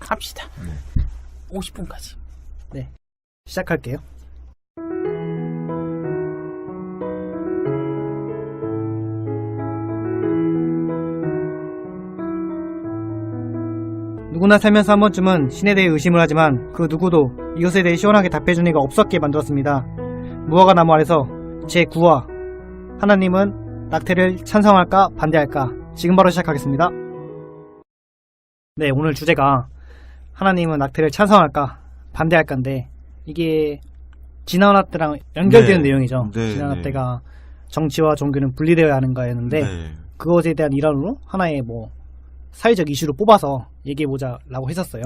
합시다. 50분까지. 네, 시작할게요. 누구나 살면서 한 번쯤은 신에 대해 의심을 하지만 그 누구도 이것에 대해 시원하게 답해준 이가 없었기에 만들었습니다. 무화과 나무 아래서 제9화 하나님은 낙태를 찬성할까 반대할까? 지금 바로 시작하겠습니다. 네, 오늘 주제가 하나님은 낙태를 찬성할까 반대할까인데 이게 지난화 때랑 연결되는 내용이죠. 지난화 때가 정치와 종교는 분리되어야 하는가였는데 그것에 대한 일환으로 하나의 사회적 이슈로 뽑아서 얘기해보자라고 했었어요.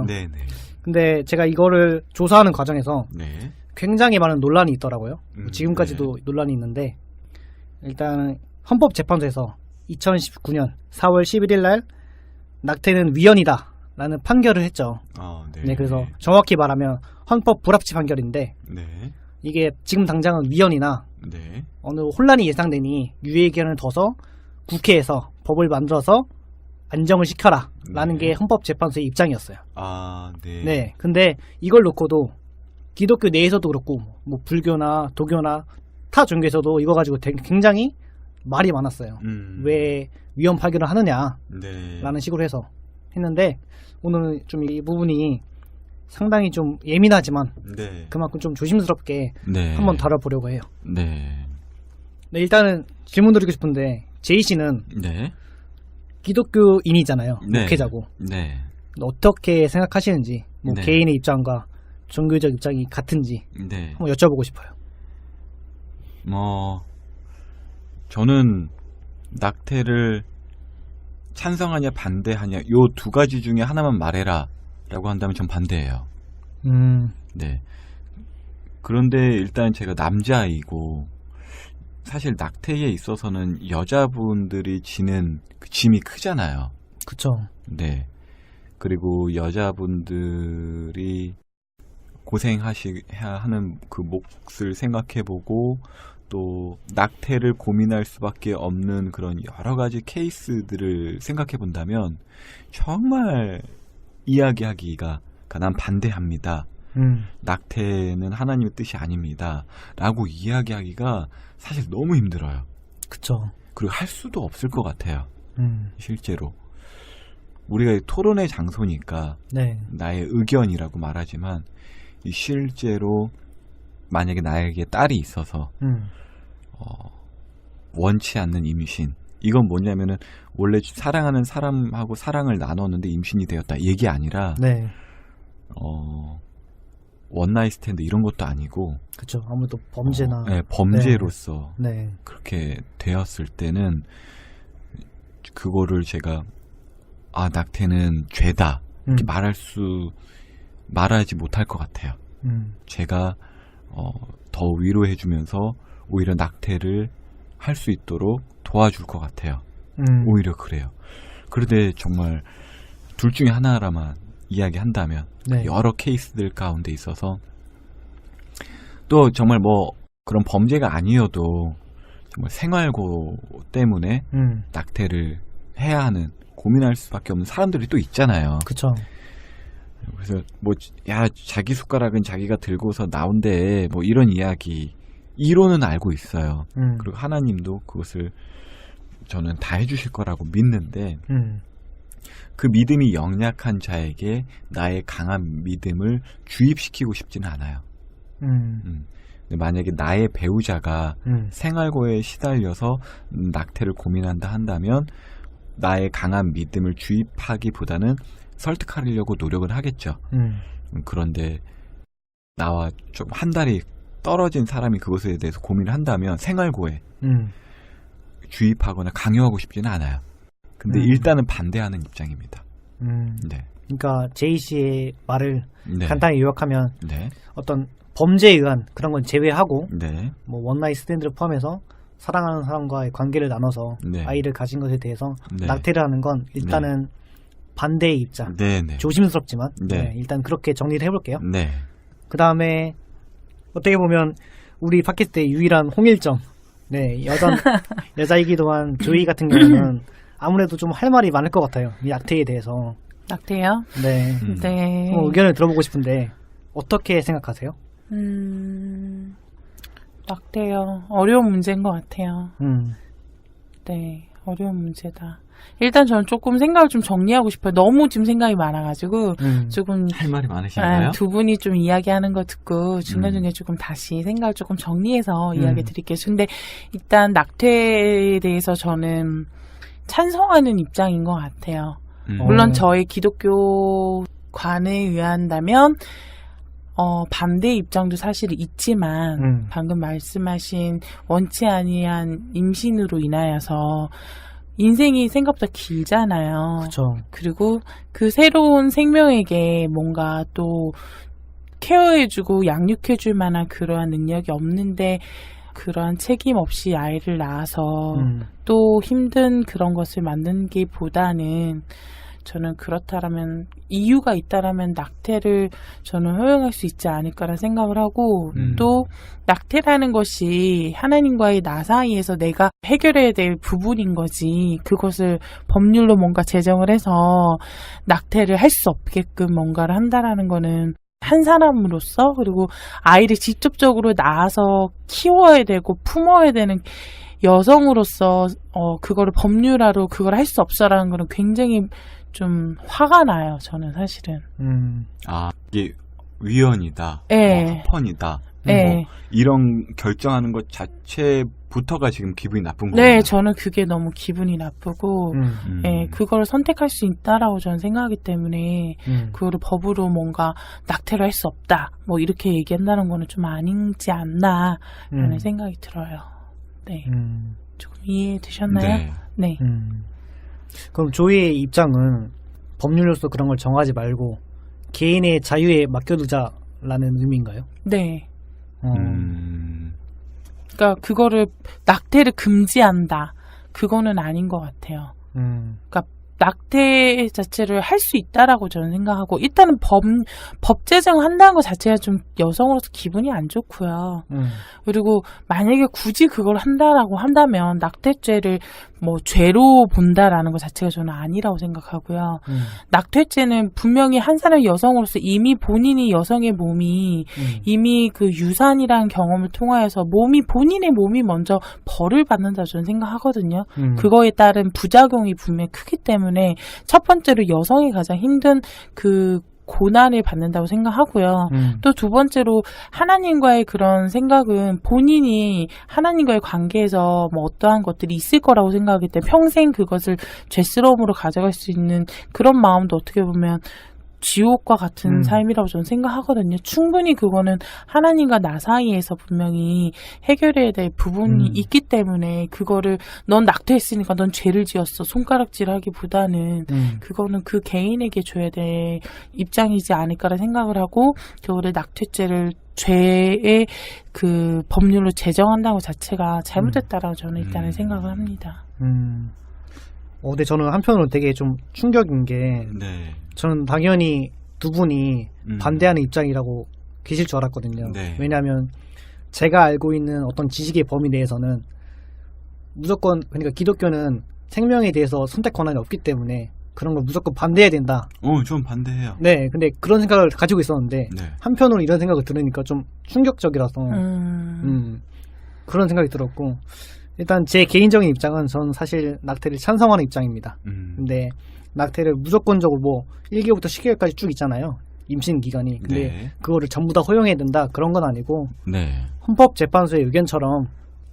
근데 제가 이거를 조사하는 과정에서 굉장히 많은 논란이 있더라고요. 지금까지도 논란이 있는데 일단 헌법재판소에서 2019년 4월 11일 날 낙태는 위헌이다 라는 판결을 했죠. 그래서 정확히 말하면 헌법 불합치 판결인데 이게 지금 당장은 위헌이나 어느 혼란이 예상되니 유예기간을 둬서 국회에서 법을 만들어서 안정을 시켜라 라는 게 헌법재판소의 입장이었어요. 근데 이걸 놓고도 기독교 내에서도 그렇고 불교나 도교나 타 종교에서도 이거 가지고 굉장히 말이 많았어요. 왜 위헌 판결을 하느냐 라는 식으로 해서 했는데 오늘은 좀 이 부분이 상당히 좀 예민하지만 그만큼 좀 조심스럽게 한번 다뤄보려고 해요. 일단은 질문 드리고 싶은데 제이씨는 기독교인이잖아요. 목회자고. 어떻게 생각하시는지 개인의 입장과 종교적 입장이 같은지 한번 여쭤보고 싶어요. 저는 낙태를 찬성하냐 반대하냐 요 두 가지 중에 하나만 말해라 라고 한다면 전 반대예요. 그런데 일단 제가 남자이고 사실 낙태에 있어서는 여자분들이 지는 그 짐이 크잖아요. 그쵸. 그리고 여자분들이 고생하셔야 하는 그 몫을 생각해보고 또 낙태를 고민할 수밖에 없는 그런 여러 가지 케이스들을 생각해 본다면 정말 이야기하기가 난 반대합니다. 낙태는 하나님의 뜻이 아닙니다. 라고 이야기하기가 사실 너무 힘들어요. 그쵸. 그리고 할 수도 없을 것 같아요. 실제로. 우리가 토론의 장소니까 나의 의견이라고 말하지만 실제로 만약에 나에게 딸이 있어서 원치 않는 임신, 이건 뭐냐면은 원래 사랑하는 사람하고 사랑을 나눴는데 임신이 되었다 얘기 아니라 원나잇 스탠드 이런 것도 아니고 그쵸. 아무래도 범죄나 범죄로서 그렇게 되었을 때는 그거를 제가 낙태는 죄다 이렇게 말하지 못할 것 같아요. 제가 더 위로해주면서 오히려 낙태를 할 수 있도록 도와줄 것 같아요. 오히려 그래요. 그런데 정말 둘 중에 하나라만 이야기한다면 여러 케이스들 가운데 있어서 또 정말 그런 범죄가 아니어도 정말 생활고 때문에 낙태를 해야 하는 고민할 수밖에 없는 사람들이 또 있잖아요. 그쵸. 그래서 자기 숟가락은 자기가 들고서 나온대 이런 이야기 이론은 알고 있어요. 그리고 하나님도 그것을 저는 다 해주실 거라고 믿는데 그 믿음이 연약한 자에게 나의 강한 믿음을 주입시키고 싶지는 않아요. 근데 만약에 나의 배우자가 생활고에 시달려서 낙태를 고민한다 한다면 나의 강한 믿음을 주입하기보다는 설득하려고 노력을 하겠죠. 그런데 나와 좀 한 달이 떨어진 사람이 그것에 대해서 고민을 한다면 생활고에 주입하거나 강요하고 싶지는 않아요. 근데 일단은 반대하는 입장입니다. 그러니까 제이 씨의 말을 간단히 요약하면 어떤 범죄에 의한 그런 건 제외하고 원나잇 스탠드를 포함해서 사랑하는 사람과의 관계를 나눠서 아이를 가진 것에 대해서 낙태를 하는 건 일단은 반대의 입장. 조심스럽지만 일단 그렇게 정리를 해볼게요. 그 다음에 어떻게 보면 우리 팟캐스트의 유일한 홍일점 여자이기도 한 조이 같은 경우는 아무래도 좀 할 말이 많을 것 같아요. 이 낙태에 대해서. 낙태요? 네. 네. 의견을 들어보고 싶은데 어떻게 생각하세요? 낙태요. 어려운 문제인 것 같아요. 네, 어려운 문제다. 일단 저는 조금 생각을 좀 정리하고 싶어요. 너무 지금 생각이 많아가지고 조금 할 말이 많으신가요? 두 분이 좀 이야기하는 거 듣고 중간중간에 조금 다시 생각을 조금 정리해서 이야기 드릴게요. 근데 일단 낙태에 대해서 저는 찬성하는 입장인 것 같아요. 물론 저의 기독교관에 의한다면 반대 입장도 사실 있지만 방금 말씀하신 원치 아니한 임신으로 인하여서 인생이 생각보다 길잖아요. 그렇죠. 그리고 그 새로운 생명에게 뭔가 또 케어해주고 양육해줄 만한 그러한 능력이 없는데 그러한 책임 없이 아이를 낳아서 또 힘든 그런 것을 만든기보다는 저는 그렇다라면 이유가 있다라면 낙태를 저는 허용할 수 있지 않을까라는 생각을 하고 또 낙태라는 것이 하나님과의 나 사이에서 내가 해결해야 될 부분인 거지 그것을 법률로 뭔가 제정을 해서 낙태를 할 수 없게끔 뭔가를 한다라는 거는 한 사람으로서 그리고 아이를 직접적으로 낳아서 키워야 되고 품어야 되는 여성으로서 그거를 법률화로 그걸 할 수 없어라는 거는 굉장히 좀 화가 나요. 저는 사실은. 이게 위헌이다. 네. 합헌이다. 네. 이런 결정하는 것 자체부터가 지금 기분이 나쁜 거예요. 네, 저는 그게 너무 기분이 나쁘고, 네, 그걸 선택할 수 있다라고 저는 생각하기 때문에, 그거를 법으로 뭔가 낙태를 할 수 없다, 뭐 이렇게 얘기한다는 거는 좀 아니지 않나, 라는 생각이 들어요. 네. 조금 이해되셨나요? 네. 네. 그럼 조이의 입장은 법률로서 그런 걸 정하지 말고 개인의 자유에 맡겨두자라는 의미인가요? 네. 그러니까 그거를 낙태를 금지한다. 그거는 아닌 것 같아요. 그러니까 낙태 자체를 할 수 있다라고 저는 생각하고 일단은 법 제정한다는 것 자체가 좀 여성으로서 기분이 안 좋고요. 그리고 만약에 굳이 그걸 한다라고 한다면 낙태죄를 뭐 죄로 본다라는 것 자체가 저는 아니라고 생각하고요. 낙태죄는 분명히 한 사람 여성으로서 이미 본인이 여성의 몸이 이미 그 유산이라는 경험을 통하여서 본인의 몸이 먼저 벌을 받는다 저는 생각하거든요. 그거에 따른 부작용이 분명히 크기 때문에 첫 번째로 여성이 가장 힘든 그 고난을 받는다고 생각하고요. 또 두 번째로 하나님과의 그런 생각은 본인이 하나님과의 관계에서 뭐 어떠한 것들이 있을 거라고 생각하기 때문에 평생 그것을 죄스러움으로 가져갈 수 있는 그런 마음도 어떻게 보면 지옥과 같은 삶이라고 저는 생각하거든요. 충분히 그거는 하나님과 나 사이에서 분명히 해결해야 될 부분이 있기 때문에 그거를 넌 낙태했으니까 넌 죄를 지었어 손가락질하기보다는 그거는 그 개인에게 줘야 될 입장이지 않을까라는 생각을 하고 그거를 낙태죄를 죄의 그 법률로 제정한다고 자체가 잘못됐다라고 저는 일단은 생각을 합니다. 근데 저는 한편으로 되게 좀 충격인 게 네. 저는 당연히 두 분이 반대하는 입장이라고 계실 줄 알았거든요. 네. 왜냐하면 제가 알고 있는 어떤 지식의 범위 내에서는 무조건 그러니까 기독교는 생명에 대해서 선택 권한이 없기 때문에 그런 걸 무조건 반대해야 된다. 좀 반대해요. 네, 근데 그런 생각을 가지고 있었는데 네. 한편으로 이런 생각을 들으니까 좀 충격적이라서 그런 생각이 들었고 일단 제 개인적인 입장은 전 사실 낙태를 찬성하는 입장입니다. 근데 낙태를 무조건적으로 뭐 1개월부터 10개월까지 쭉 있잖아요. 임신 기간이. 근데 네. 그거를 전부 다 허용해야 된다 그런 건 아니고 네. 헌법재판소의 의견처럼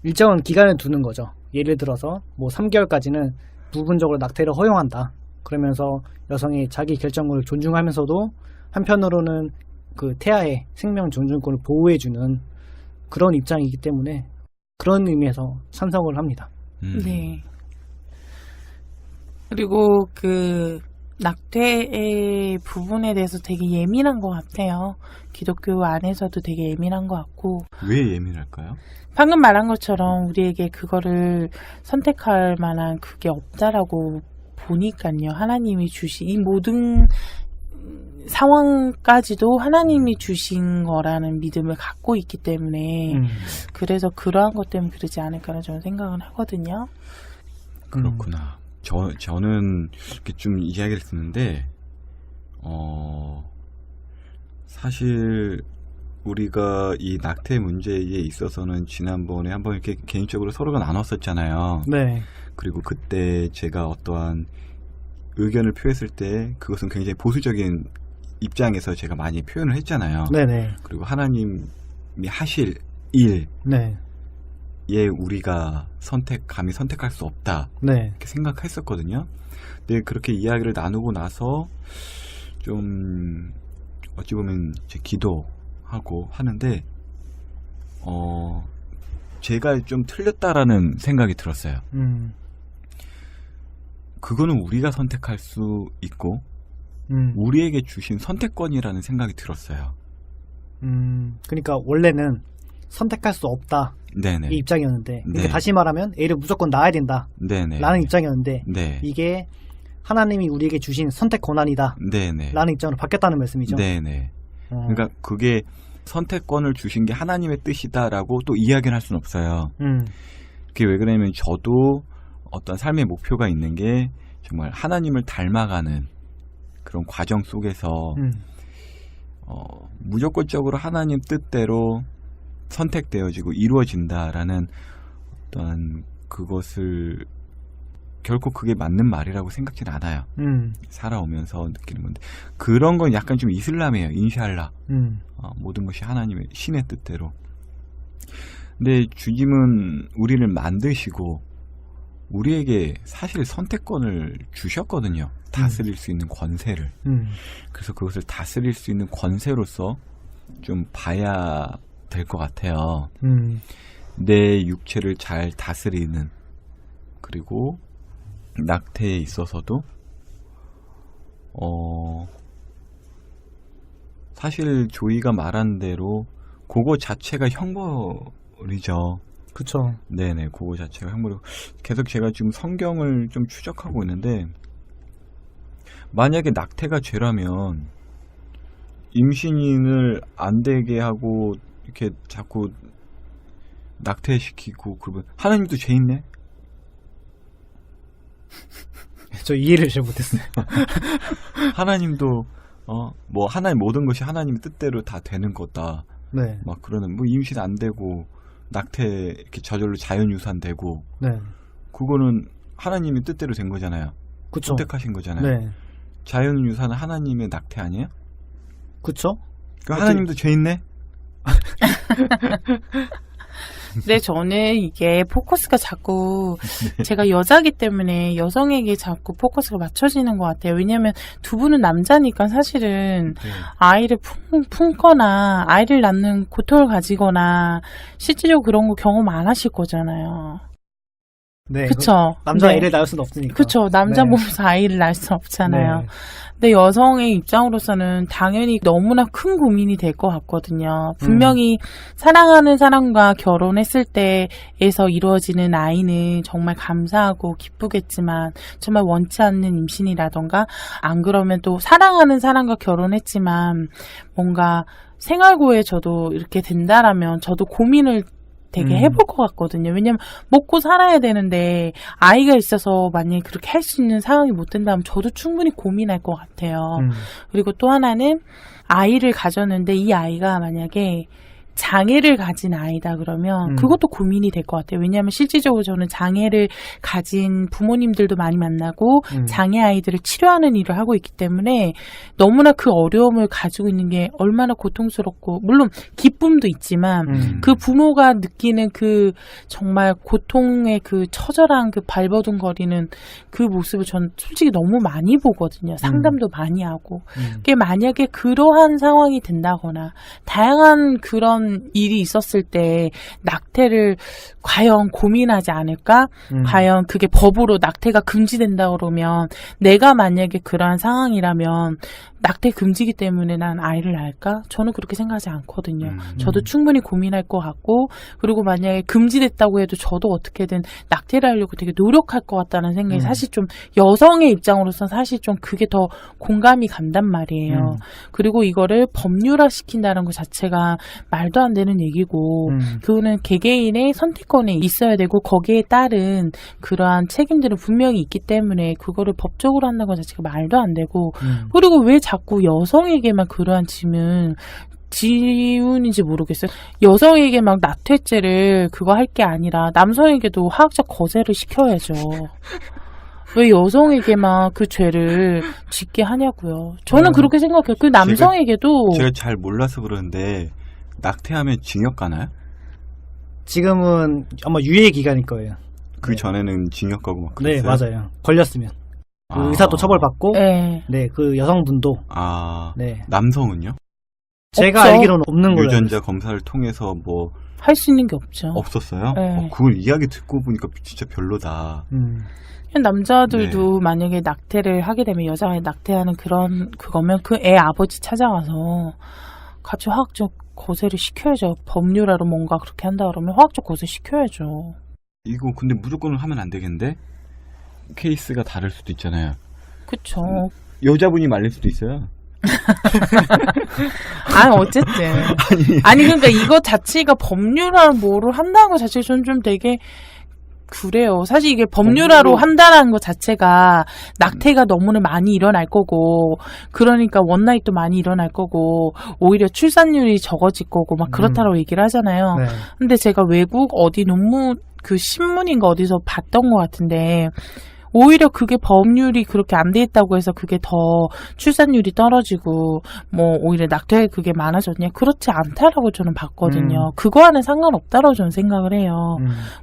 일정한 기간을 두는 거죠. 예를 들어서 뭐 3개월까지는 부분적으로 낙태를 허용한다. 그러면서 여성의 자기 결정권을 존중하면서도 한편으로는 그 태아의 생명 존중권을 보호해주는 그런 입장이기 때문에 그런 의미에서 찬성을 합니다. 네. 그리고 그 낙태의 부분에 대해서 되게 예민한 것 같아요. 기독교 안에서도 되게 예민한 것 같고. 왜 예민할까요? 방금 말한 것처럼 우리에게 그거를 선택할 만한 그게 없다라고 보니까요. 하나님이 주신 이 모든 상황까지도 하나님이 주신 거라는 믿음을 갖고 있기 때문에 그래서 그러한 것 때문에 그러지 않을까라는 저는 생각은 하거든요. 그렇구나. 저는 이렇게 좀 이야기를 듣는데 사실 우리가 이 낙태 문제에 있어서는 지난번에 한번 이렇게 개인적으로 서로가 나눴었잖아요. 네. 그리고 그때 제가 어떠한 의견을 표했을 때 그것은 굉장히 보수적인 입장에서 제가 많이 표현을 했잖아요. 네네. 그리고 하나님이 하실 일에 네. 우리가 감히 선택할 수 없다. 네. 이렇게 생각했었거든요. 근데 그렇게 이야기를 나누고 나서 좀 어찌 보면 이제 기도하고 하는데 제가 좀 틀렸다라는 생각이 들었어요. 그거는 우리가 선택할 수 있고 우리에게 주신 선택권이라는 생각이 들었어요. 그러니까 원래는 선택할 수 없다. 네네. 이 입장이었는데 네. 다시 말하면 애를 무조건 낳아야 된다. 네네. 라는 입장이었는데 네. 이게 하나님이 우리에게 주신 선택 권한이다. 네네. 라는 입장으로 바뀌었다는 말씀이죠. 네네. 그러니까 그게 선택권을 주신 게 하나님의 뜻이다라고 또 이야기는 할 수는 없어요. 그게 왜 그러냐면 저도 어떤 삶의 목표가 있는 게 정말 하나님을 닮아가는 그런 과정 속에서 무조건적으로 하나님 뜻대로 선택되어지고 이루어진다라는 어떤 그것을 결코 그게 맞는 말이라고 생각지는 않아요. 살아오면서 느끼는 건데 그런 건 약간 좀 이슬람이에요. 인샬라. 모든 것이 하나님의 신의 뜻대로. 근데 주님은 우리를 만드시고 우리에게 사실 선택권을 주셨거든요. 다스릴 수 있는 권세를. 그래서 그것을 다스릴 수 있는 권세로서 좀 봐야 될 것 같아요. 내 육체를 잘 다스리는, 그리고 낙태에 있어서도 사실 조이가 말한 대로 그거 자체가 형벌이죠. 그쵸. 네네, 그거 자체가 형벌이고, 계속 제가 지금 성경을 좀 추적하고 있는데, 만약에 낙태가 죄라면 임신을 안 되게 하고 이렇게 자꾸 낙태시키고 그러면 하나님도 죄 있네? 저 이해를 잘 못했어요. 하나님도 뭐 하나님 모든 것이 하나님 뜻대로 다 되는 거다. 네. 막 그러는, 뭐 임신 안 되고 낙태 이렇게 저절로 자연유산 되고, 네. 그거는 하나님의 뜻대로 된 거잖아요. 그쵸. 선택하신 거잖아요. 네. 자연유산은 하나님의 낙태 아니에요? 그쵸. 그 하나님도 죄 있네? 근데 저는 이게 포커스가 자꾸 제가 여자기 때문에 여성에게 자꾸 포커스가 맞춰지는 것 같아요. 왜냐하면 두 분은 남자니까 사실은 아이를 품거나 아이를 낳는 고통을 가지거나 실질적으로 그런 거 경험 안 하실 거잖아요. 네. 그쵸. 남자 네. 애를 낳을 수는 없으니까. 그쵸. 남자 네. 몸에서 아이를 낳을 수 없잖아요. 네. 근데 여성의 입장으로서는 당연히 너무나 큰 고민이 될 것 같거든요. 분명히 사랑하는 사람과 결혼했을 때에서 이루어지는 아이는 정말 감사하고 기쁘겠지만, 정말 원치 않는 임신이라던가, 안 그러면 또 사랑하는 사람과 결혼했지만 뭔가 생활고에 저도 이렇게 된다라면 저도 고민을 되게 해볼 것 같거든요. 왜냐면 먹고 살아야 되는데 아이가 있어서 만약에 그렇게 할 수 있는 상황이 못 된다면 저도 충분히 고민할 것 같아요. 그리고 또 하나는 아이를 가졌는데 이 아이가 만약에 장애를 가진 아이다 그러면 그것도 고민이 될 것 같아요. 왜냐하면 실질적으로 저는 장애를 가진 부모님들도 많이 만나고 장애 아이들을 치료하는 일을 하고 있기 때문에 너무나 그 어려움을 가지고 있는 게 얼마나 고통스럽고, 물론 기쁨도 있지만 그 부모가 느끼는 그 정말 고통의 그 처절한 그 발버둥거리는 그 모습을 저는 솔직히 너무 많이 보거든요. 상담도 많이 하고. 그게 만약에 그러한 상황이 된다거나 다양한 그런 일이 있었을 때 낙태를 과연 고민하지 않을까? 과연 그게 법으로 낙태가 금지된다 그러면 내가 만약에 그러한 상황이라면 낙태 금지기 때문에 난 아이를 낳을까? 저는 그렇게 생각하지 않거든요. 저도 충분히 고민할 것 같고, 그리고 만약에 금지됐다고 해도 저도 어떻게든 낙태를 하려고 되게 노력할 것 같다는 생각이 사실 좀 여성의 입장으로서 사실 좀 그게 더 공감이 간단 말이에요. 그리고 이거를 법률화 시킨다는 것 자체가 말도 말도 안 되는 얘기고 그거는 개개인의 선택권에 있어야 되고 거기에 따른 그러한 책임들은 분명히 있기 때문에 그거를 법적으로 한다는 것 자체가 말도 안 되고 그리고 왜 자꾸 여성에게만 그러한 지운인지 모르겠어요. 여성에게 막 낙태죄를 그거 할 게 아니라 남성에게도 화학적 거세를 시켜야죠. 왜 여성에게만 그 죄를 짓게 하냐고요. 저는 그렇게 생각해요. 그 남성에게도 제가 잘 몰라서 그러는데 낙태하면 징역 가나요? 지금은 아마 유예 기간일 거예요. 그 전에는 징역 가고 막 네, 그랬어요? 맞아요. 걸렸으면 그 의사도 처벌받고, 네. 네, 그 여성분도. 네. 남성은요? 제가 없죠. 알기로는 없는 걸로. 유전자 검사를 통해서 뭐 할 수 있는 게 없죠. 없었어요? 네. 그걸 이야기 듣고 보니까 진짜 별로다. 남자들도 만약에 낙태를 하게 되면 여자가 낙태하는 그거면 그 애 아버지 찾아가서 같이 화학적 거세를 시켜야죠. 법률화로 뭔가 그렇게 한다 그러면 화학적 거세 시켜야죠. 이거 근데 무조건 하면 안 되겠는데? 케이스가 다를 수도 있잖아요. 그쵸. 여자분이 말릴 수도 있어요. 아니 어쨌든 아니 그러니까 이거 자체가 법률화를 뭐를 한다는 것 자체가 좀 되게 그래요. 사실 이게 법률화로 한다는 것 자체가 낙태가 너무나 많이 일어날 거고 그러니까 원나잇도 많이 일어날 거고 오히려 출산율이 적어질 거고 막 그렇다고 얘기를 하잖아요. 네. 근데 제가 외국 어디 논문 그 신문인가 어디서 봤던 것 같은데 오히려 그게 법률이 그렇게 안 돼 있다고 해서 그게 더 출산율이 떨어지고 뭐 오히려 낙태 그게 많아졌냐 그렇지 않다라고 저는 봤거든요. 그거와는 상관없다고 저는 생각을 해요.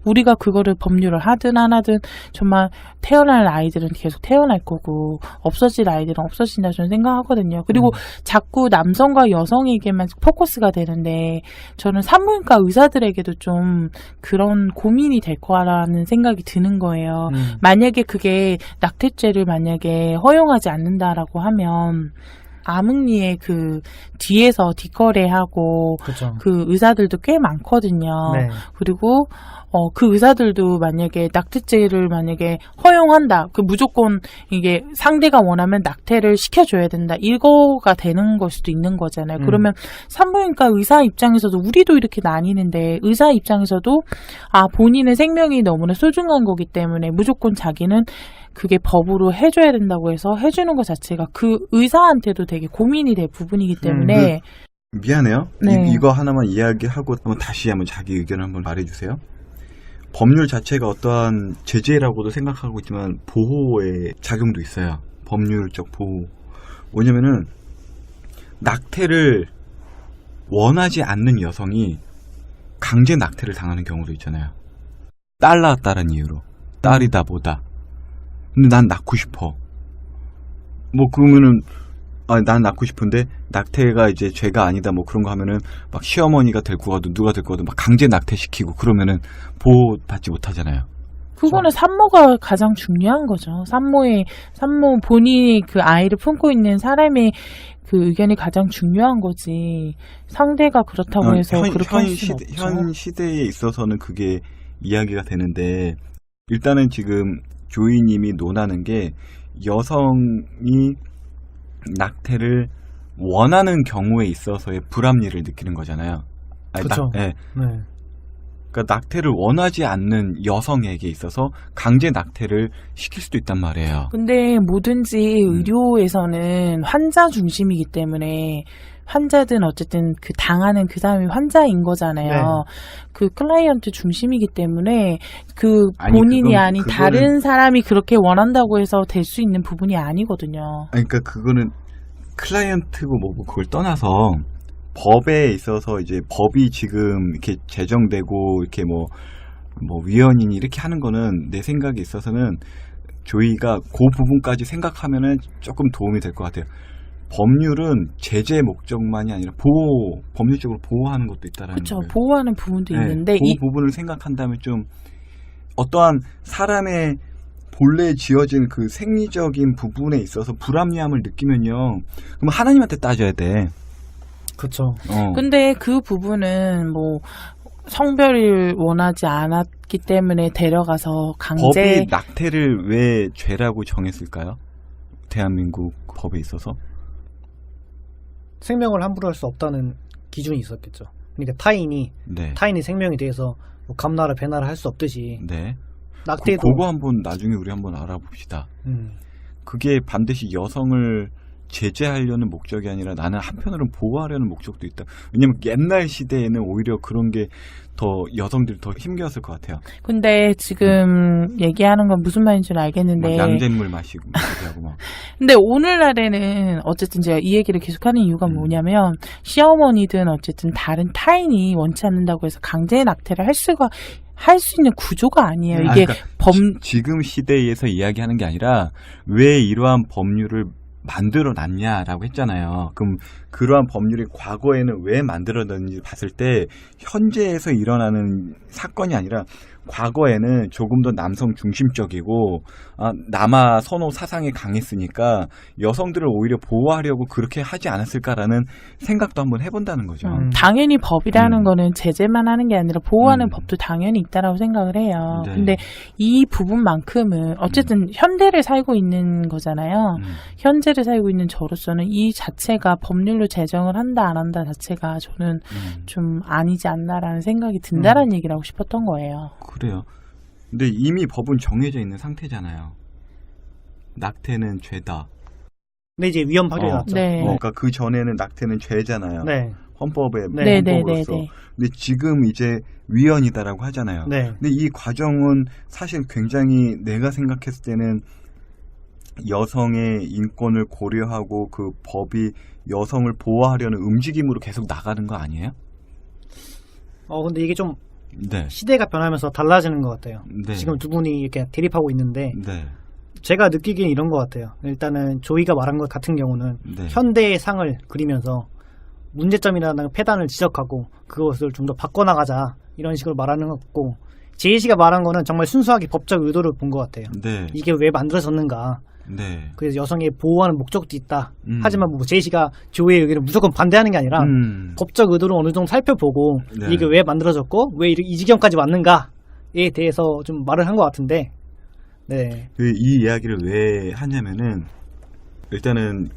우리가 그거를 법률을 하든 안 하든 정말 태어날 아이들은 계속 태어날 거고 없어질 아이들은 없어진다 저는 생각하거든요. 그리고 자꾸 남성과 여성에게만 포커스가 되는데 저는 산부인과 의사들에게도 좀 그런 고민이 될 거라는 생각이 드는 거예요. 만약에 그게 낙태죄를 만약에 허용하지 않는다라고 하면 암흑리에 그 뒤에서 뒷거래하고 그쵸. 그 의사들도 꽤 많거든요. 네. 그리고 그 의사들도 만약에 낙태죄를 만약에 허용한다. 그 무조건 이게 상대가 원하면 낙태를 시켜줘야 된다. 이거가 되는 걸 수도 있는 거잖아요. 그러면 산부인과 의사 입장에서도 우리도 이렇게 나뉘는데 의사 입장에서도 본인의 생명이 너무나 소중한 거기 때문에 무조건 자기는 그게 법으로 해줘야 된다고 해서 해주는 것 자체가 그 의사한테도 되게 고민이 될 부분이기 때문에 미안해요. 네. 이거 하나만 이야기하고 다시 한번 자기 의견을 한번 말해주세요. 법률 자체가 어떠한 제재라고도 생각하고 있지만 보호의 작용도 있어요. 법률적 보호. 왜냐면은 낙태를 원하지 않는 여성이 강제 낙태를 당하는 경우도 있잖아요. 딸 낳았다는 이유로. 딸이다 뭐다. 근데 난 낳고 싶어. 뭐 그러면은 난 낳고 싶은데 낙태가 이제 죄가 아니다 뭐 그런 거 하면은 막 시어머니가 데리고 가도 누가 데리고 가도 막 강제 낙태시키고 그러면은 보호받지 못하잖아요. 그거는 산모가 가장 중요한 거죠. 산모 본인이 그 아이를 품고 있는 사람의 그 의견이 가장 중요한 거지. 상대가 그렇다고 해서 그렇게 할 수는 없죠. 현 시대에 있어서는 그게 이야기가 되는데 일단은 지금 조이님이 논하는 게 여성이 낙태를 원하는 경우에 있어서의 불합리를 느끼는 거잖아요. 그렇죠. 네. 그러니까 낙태를 원하지 않는 여성에게 있어서 강제 낙태를 시킬 수도 있단 말이에요. 근데 뭐든지 의료에서는 환자 중심이기 때문에 환자든 어쨌든 그 당하는 그 사람이 환자인 거잖아요. 네. 그 클라이언트 중심이기 때문에 그 본인이 아닌 다른 사람이 그렇게 원한다고 해서 될 수 있는 부분이 아니거든요. 그러니까 그거는 클라이언트고 뭐고 그걸 떠나서 법에 있어서 이제 법이 지금 이렇게 제정되고 이렇게 뭐 위헌이니 이렇게 하는 거는 내 생각에 있어서는 조이가 그 부분까지 생각하면은 조금 도움이 될 것 같아요. 법률은 제재 목적만이 아니라 법률적으로 보호하는 것도 있다라는 그렇죠. 거예요. 보호하는 부분도 있는데 그 부분을 생각한다면 좀 어떠한 사람의 본래 지어진 그 생리적인 부분에 있어서 불합리함을 느끼면요. 그럼 하나님한테 따져야 돼. 그렇죠. 근데 그 부분은 뭐 성별을 원하지 않았기 때문에 데려가서 강제 법이 낙태를 왜 죄라고 정했을까요? 대한민국 법에 있어서? 생명을 함부로 할 수 없다는 기준이 있었겠죠. 그러니까 타인이 네. 타인의 생명에 대해서 뭐 감나라 배나라 할 수 없듯이 네. 낙태도 그거 한번 나중에 우리 한번 알아봅시다. 그게 반드시 여성을 제재하려는 목적이 아니라 나는 한편으로는 보호하려는 목적도 있다. 왜냐면 옛날 시대에는 오히려 그런 게 더 여성들이 더 힘겨웠을 것 같아요. 근데 지금 얘기하는 건 무슨 말인 줄 알겠는데. 막 양잿물 마시고 하고 막. 근데 오늘날에는 어쨌든 제가 이 얘기를 계속하는 이유가 뭐냐면 시어머니든 어쨌든 다른 타인이 원치 않는다고 해서 강제 낙태를 할 수 있는 구조가 아니에요. 이게 그러니까 지금 시대에서 이야기하는 게 아니라 왜 이러한 법률을 만들어 놨냐라고 했잖아요. 그럼 그러한 법률이 과거에는 왜 만들어졌는지 봤을 때 현재에서 일어나는 사건이 아니라 과거에는 조금 더 남성 중심적이고 남아 선호 사상이 강했으니까 여성들을 오히려 보호하려고 그렇게 하지 않았을까라는 생각도 한번 해본다는 거죠. 당연히 법이라는 거는 제재만 하는 게 아니라 보호하는 법도 당연히 있다라고 생각을 해요. 네. 근데 이 부분만큼은 어쨌든 현대를 살고 있는 거잖아요. 현재를 살고 있는 저로서는 이 자체가 법률로 제정을 한다 안 한다 자체가 저는 좀 아니지 않나라는 생각이 든다라는 얘기를 하고 싶었던 거예요. 그래요. 근데 이미 법은 정해져 있는 상태잖아요. 낙태는 죄다. 근데 이제 위헌 파기가 났죠. 네. 그러니까 그 전에는 낙태는 죄잖아요. 네. 헌법에 네. 헌법으로서. 근데 지금 이제 위헌이다라고 하잖아요. 네. 근데 이 과정은 사실 굉장히 내가 생각했을 때는 여성의 인권을 고려하고 그 법이 여성을 보호하려는 움직임으로 계속 나가는 거 아니에요? 근데 이게 좀 네. 시대가 변하면서 달라지는 것 같아요. 네. 지금 두 분이 이렇게 대립하고 있는데 네. 제가 느끼기엔 이런 것 같아요. 일단은 조이가 말한 것 같은 경우는 네. 현대의 상을 그리면서 문제점이라는 폐단을 지적하고 그것을 좀 더 바꿔나가자 이런 식으로 말하는 것 같고 제이씨가 말한 거는 정말 순수하게 법적 의도를 본 것 같아요. 네. 이게 왜 만들어졌는가. 네. 그래서 여성의 보호하는 목적도 있다. 하지만 뭐 제이씨가 조이의 의견을 무조건 반대하는 게 아니라 법적 의도를 어느 정도 살펴보고 네. 이게 왜 만들어졌고 왜 이 지경까지 왔는가에 대해서 좀 말을 한 것 같은데 네. 이 이야기를 왜 하냐면은 일단은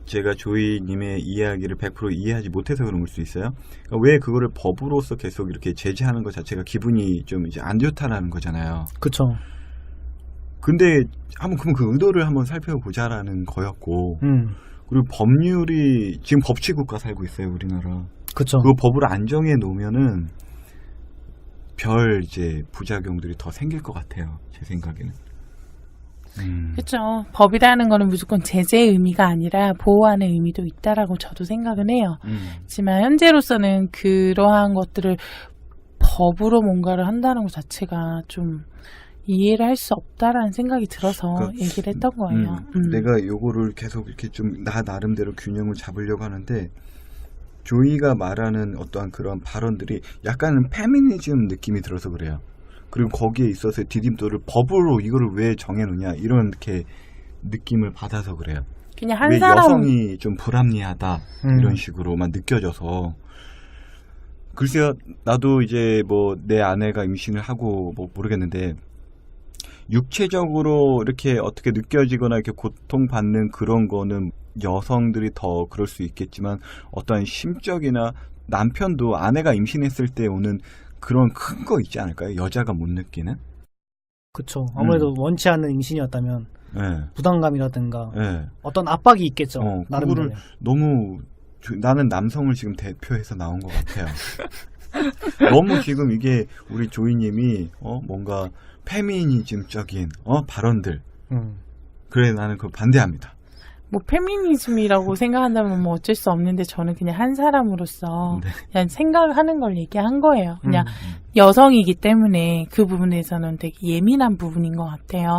제가 조이님의 이야기를 100% 이해하지 못해서 그런 걸 수 있어요. 그러니까 왜 그거를 법으로서 계속 이렇게 제재하는 것 자체가 기분이 좀 이제 안 좋다라는 거잖아요. 그쵸. 근데 그럼 그 의도를 한번 살펴보자라는 거였고, 그리고 법률이 지금 법치국가 살고 있어요, 우리나라. 그쵸. 그 법을 안정해 놓으면은 별 이제 부작용들이 더 생길 것 같아요, 제 생각에는. 그렇죠. 법이라는 거는 무조건 제재의 의미가 아니라 보호하는 의미도 있다라고 저도 생각은 해요. 하지만 현재로서는 그러한 것들을 법으로 뭔가를 한다는 것 자체가 좀 이해를 할 수 없다라는 생각이 들어서 그러니까, 얘기를 했던 거예요. 내가 요거를 계속 이렇게 좀 나 나름대로 균형을 잡으려고 하는데 조이가 말하는 어떠한 그런 발언들이 약간은 페미니즘 느낌이 들어서 그래요. 그리고 거기에 있어서 디딤돌을 법으로 이거를 왜 정해놓냐 이렇게 느낌을 받아서 그래요. 그냥 한 왜 사람 여성이 좀 불합리하다 이런 식으로만 느껴져서. 글쎄요, 나도 이제 뭐 내 아내가 임신을 하고 뭐 모르겠는데 육체적으로 이렇게 어떻게 느껴지거나 이렇게 고통받는 그런 거는 여성들이 더 그럴 수 있겠지만 어떠한 심적이나 남편도 아내가 임신했을 때 오는 그런 큰 거 있지 않을까요? 여자가 못 느끼는? 그쵸. 아무래도 원치 않는 임신이었다면 네. 부담감이라든가 네. 어떤 압박이 있겠죠. 그거를 나름대로. 너무 나는 남성을 지금 대표해서 나온 것 같아요. 너무 지금 이게 우리 조이님이 뭔가 페미니즘적인 발언들. 그래 나는 그걸 반대합니다. 뭐 페미니즘이라고 생각한다면 뭐 어쩔 수 없는데 저는 그냥 한 사람으로서 네. 그냥 생각하는 걸 얘기한 거예요. 그냥 여성이기 때문에 그 부분에서는 되게 예민한 부분인 것 같아요.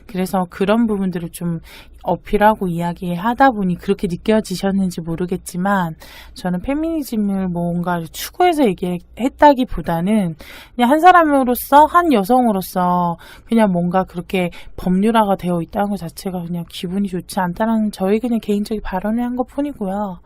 그래서 그런 부분들을 좀 어필하고 이야기하다 보니 그렇게 느껴지셨는지 모르겠지만 저는 페미니즘을 뭔가 추구해서 얘기했다기보다는 그냥 한 사람으로서 한 여성으로서 그냥 뭔가 그렇게 법률화가 되어 있다는 것 자체가 그냥 기분이 좋지 않다는 저희 그냥 개인적인 발언을 한 것 뿐이고요.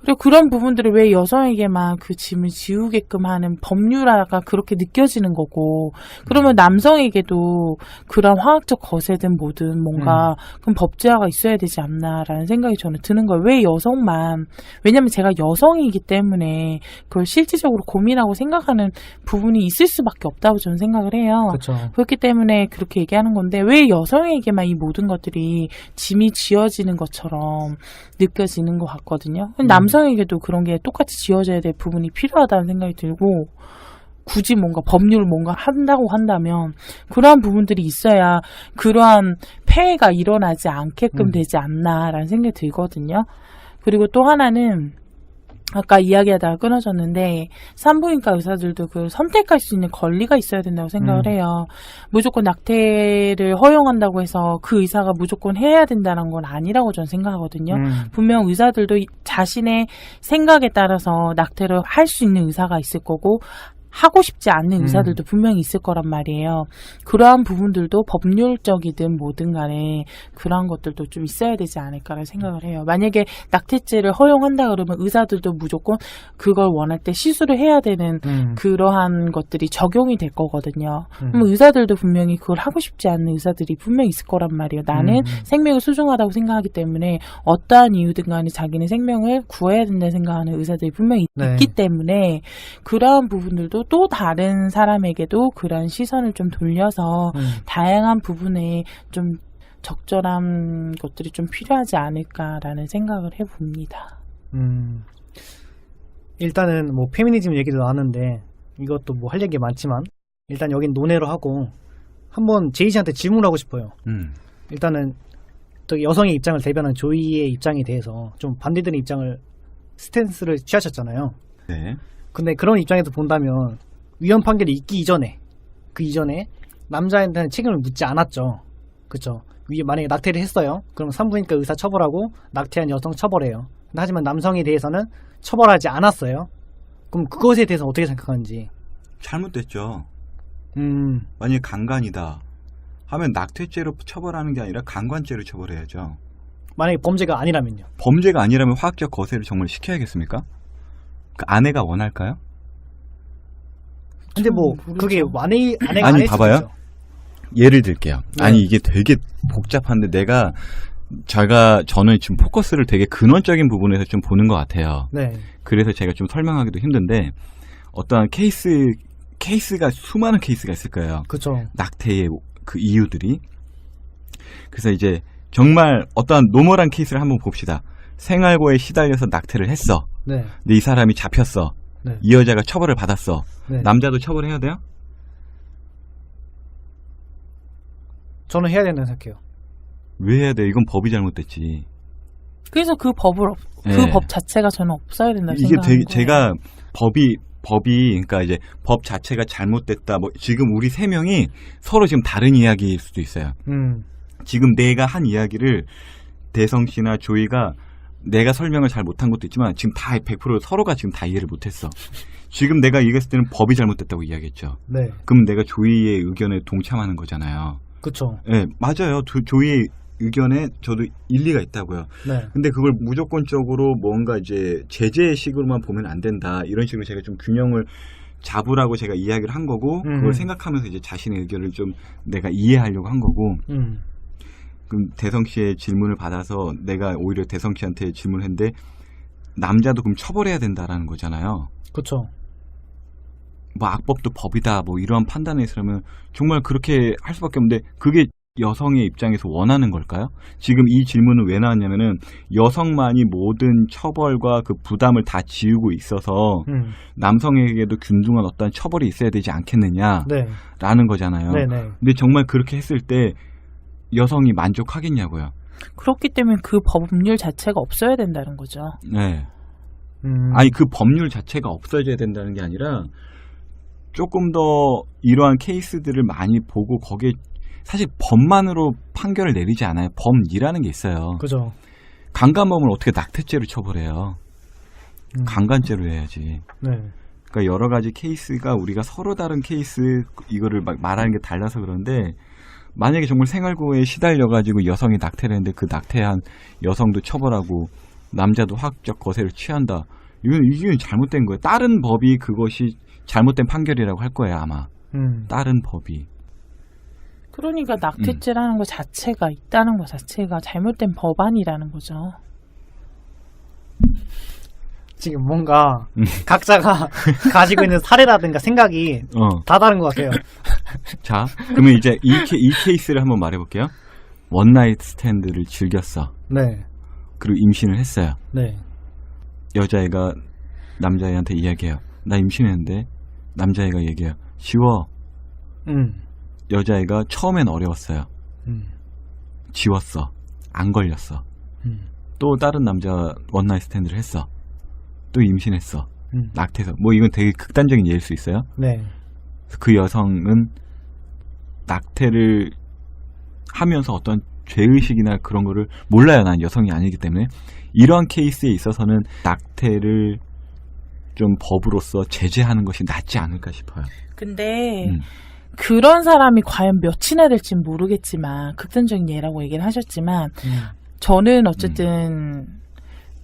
그리고 그런 부분들을 왜 여성에게만 그 짐을 지우게끔 하는 법률화가 그렇게 느껴지는 거고, 그러면 남성에게도 그런 화학적 거세든 뭐든 뭔가 그럼 법제화가 있어야 되지 않나라는 생각이 저는 드는 거예요. 왜 여성만, 왜냐면 제가 여성이기 때문에 그걸 실질적으로 고민하고 생각하는 부분이 있을 수밖에 없다고 저는 생각을 해요. 그렇죠. 그렇기 때문에 그렇게 얘기하는 건데, 왜 여성에게만 이 모든 것들이 짐이 지어지는 것처럼 느껴지는 것 같거든요. 남성에게도 그런 게 똑같이 지어져야 될 부분이 필요하다는 생각이 들고, 굳이 뭔가 법률을 뭔가 한다고 한다면 그러한 부분들이 있어야 그러한 폐해가 일어나지 않게끔 되지 않나라는 생각이 들거든요. 그리고 또 하나는 아까 이야기하다가 끊어졌는데, 산부인과 의사들도 그 선택할 수 있는 권리가 있어야 된다고 생각을 해요. 무조건 낙태를 허용한다고 해서 그 의사가 무조건 해야 된다는 건 아니라고 저는 생각하거든요. 분명 의사들도 자신의 생각에 따라서 낙태를 할 수 있는 의사가 있을 거고, 하고 싶지 않는 의사들도 분명히 있을 거란 말이에요. 그러한 부분들도 법률적이든 뭐든 간에 그러한 것들도 좀 있어야 되지 않을까라는 생각을 해요. 만약에 낙태죄를 허용한다 그러면 의사들도 무조건 그걸 원할 때 시술을 해야 되는 그러한 것들이 적용이 될 거거든요. 그럼 의사들도 분명히 그걸 하고 싶지 않는 의사들이 분명히 있을 거란 말이에요. 나는 생명을 소중하다고 생각하기 때문에 어떠한 이유든 간에 자기는 생명을 구해야 된다 생각하는 의사들이 분명히 있기 때문에, 그러한 부분들도 또 다른 사람에게도 그런 시선을 좀 돌려서 다양한 부분에 좀 적절한 것들이 좀 필요하지 않을까라는 생각을 해봅니다. 일단은 뭐 페미니즘 얘기도 나왔는데 이것도 뭐 할 얘기 많지만 일단 여긴 논외로 하고 한번 제이 씨한테 질문을 하고 싶어요. 일단은 또 여성의 입장을 대변한 조이의 입장에 대해서 좀 반대되는 입장을 스탠스를 취하셨잖아요. 네. 근데 그런 입장에서 본다면 위헌 판결이 있기 이전에, 그 이전에 남자한테는 책임을 묻지 않았죠. 그렇죠. 만약에 낙태를 했어요. 그럼 산부인과 의사 처벌하고 낙태한 여성 처벌해요. 하지만 남성에 대해서는 처벌하지 않았어요. 그럼 그것에 대해서 어떻게 생각하는지. 잘못됐죠. 만약에 강간이다 하면 낙태죄로 처벌하는 게 아니라 강간죄로 처벌해야죠. 만약에 범죄가 아니라면요. 범죄가 아니라면 화학적 거세를 정말 시켜야겠습니까? 그 아내가 원할까요? 근데 뭐 그게 아내가 아니 안 봐봐요. 했을 수도 있죠. 예를 들게요. 네. 아니 이게 되게 복잡한데 저는 지금 포커스를 되게 근원적인 부분에서 좀 보는 것 같아요. 네. 그래서 제가 좀 설명하기도 힘든데, 어떠한 케이스가 수많은 케이스가 있을 거예요. 그렇죠. 낙태의 그 이유들이. 그래서 이제 정말 어떠한 노멀한 케이스를 한번 봅시다. 생활고에 시달려서 낙태를 했어. 네. 근데 이 사람이 잡혔어. 네. 이 여자가 처벌을 받았어. 네. 남자도 처벌해야 돼요? 저는 해야 된다고 생각해요. 왜 해야 돼? 이건 법이 잘못됐지. 그래서 그 법 자체가 저는 없어야 된다고 이게 생각하는 거예요. 제가 법이 그러니까 이제 법 자체가 잘못됐다. 뭐 지금 우리 세 명이 서로 지금 다른 이야기일 수도 있어요. 지금 내가 한 이야기를 대성 씨나 조이가 내가 설명을 잘 못한 것도 있지만 지금 다 100% 서로가 지금 다 이해를 못했어. 지금 내가 얘기했을 때는 법이 잘못됐다고 이야기했죠. 네. 그럼 내가 조이의 의견에 동참하는 거잖아요. 그렇죠. 네, 맞아요. 조이의 의견에 저도 일리가 있다고요. 네. 근데 그걸 무조건적으로 뭔가 이제 제재식으로만 보면 안 된다. 이런 식으로 제가 좀 균형을 잡으라고 제가 이야기를 한 거고, 그걸 생각하면서 이제 자신의 의견을 좀 내가 이해하려고 한 거고. 그럼 대성 씨의 질문을 받아서 내가 오히려 대성 씨한테 질문을 했는데, 남자도 그럼 처벌해야 된다라는 거잖아요. 그렇죠. 뭐 악법도 법이다 뭐 이러한 판단에 있으면 정말 그렇게 할 수밖에 없는데, 그게 여성의 입장에서 원하는 걸까요? 지금 이 질문은 왜 나왔냐면은 여성만이 모든 처벌과 그 부담을 다 지우고 있어서 남성에게도 균등한 어떤 처벌이 있어야 되지 않겠느냐라는 네. 거잖아요. 네네. 근데 정말 그렇게 했을 때 여성이 만족하겠냐고요. 그렇기 때문에 그 법률 자체가 없어야 된다는 거죠. 네. 아니 그 법률 자체가 없어져야 된다는 게 아니라 조금 더 이러한 케이스들을 많이 보고, 거기에 사실 법만으로 판결을 내리지 않아요. 법이라는 게 있어요. 그죠. 강간범을 어떻게 낙태죄로 처벌해요? 강간죄로 해야지. 네. 그러니까 여러 가지 케이스가 우리가 서로 다른 케이스, 이거를 막 말하는 게 달라서 그런데, 만약에 정말 생활고에 시달려가지고 여성이 낙태를 했는데 그 낙태한 여성도 처벌하고 남자도 학적 거세를 취한다. 이건 잘못된 거예요. 다른 법이 그것이 잘못된 판결이라고 할 거예요, 아마. 다른 법이. 그러니까 낙태죄라는 것 자체가 있다는 것 자체가 잘못된 법안이라는 거죠. 지금 뭔가 각자가 가지고 있는 사례라든가 생각이 다 다른 것 같아요. 자, 그러면 이제 이 케이스를 한번 말해볼게요. 원나잇 스탠드를 즐겼어. 네. 그리고 임신을 했어요. 네. 여자애가 남자애한테 이야기해요. 나 임신했는데 남자애가 얘기해요. 지워. 여자애가 처음엔 어려웠어요. 지웠어. 안 걸렸어. 또 다른 남자 원나잇 스탠드를 했어. 또 임신했어. 낙태해서. 뭐 이건 되게 극단적인 예일 수 있어요. 네. 그 여성은 낙태를 하면서 어떤 죄의식이나 그런 거를 몰라요. 난 여성이 아니기 때문에. 이런 케이스에 있어서는 낙태를 좀 법으로서 제재하는 것이 낫지 않을까 싶어요. 근데 그런 사람이 과연 몇이나 될진 모르겠지만 극단적인 예라고 얘기를 하셨지만 저는 어쨌든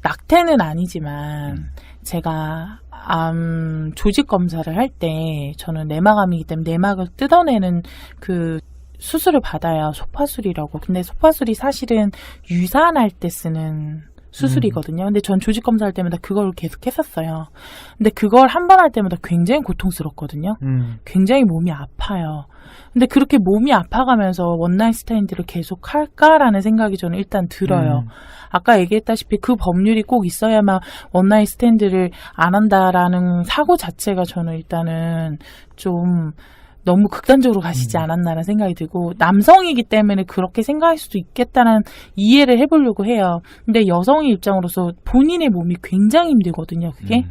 낙태는 아니지만 제가 암 조직 검사를 할 때 저는 내막암이기 때문에 내막을 뜯어내는 그 수술을 받아요. 소파술이라고. 근데 소파술이 사실은 유산할 때 쓰는 수술이거든요. 근데 전 조직 검사할 때마다 그걸 계속 했었어요. 근데 그걸 한 번 할 때마다 굉장히 고통스럽거든요. 굉장히 몸이 아파요. 근데 그렇게 몸이 아파가면서 원나잇 스탠드를 계속 할까라는 생각이 저는 일단 들어요. 아까 얘기했다시피 그 법률이 꼭 있어야만 원나잇 스탠드를 안 한다라는 사고 자체가 저는 일단은 좀 너무 극단적으로 가시지 않았나라는 생각이 들고 남성이기 때문에 그렇게 생각할 수도 있겠다는 이해를 해보려고 해요. 근데 여성의 입장으로서 본인의 몸이 굉장히 힘들거든요. 그게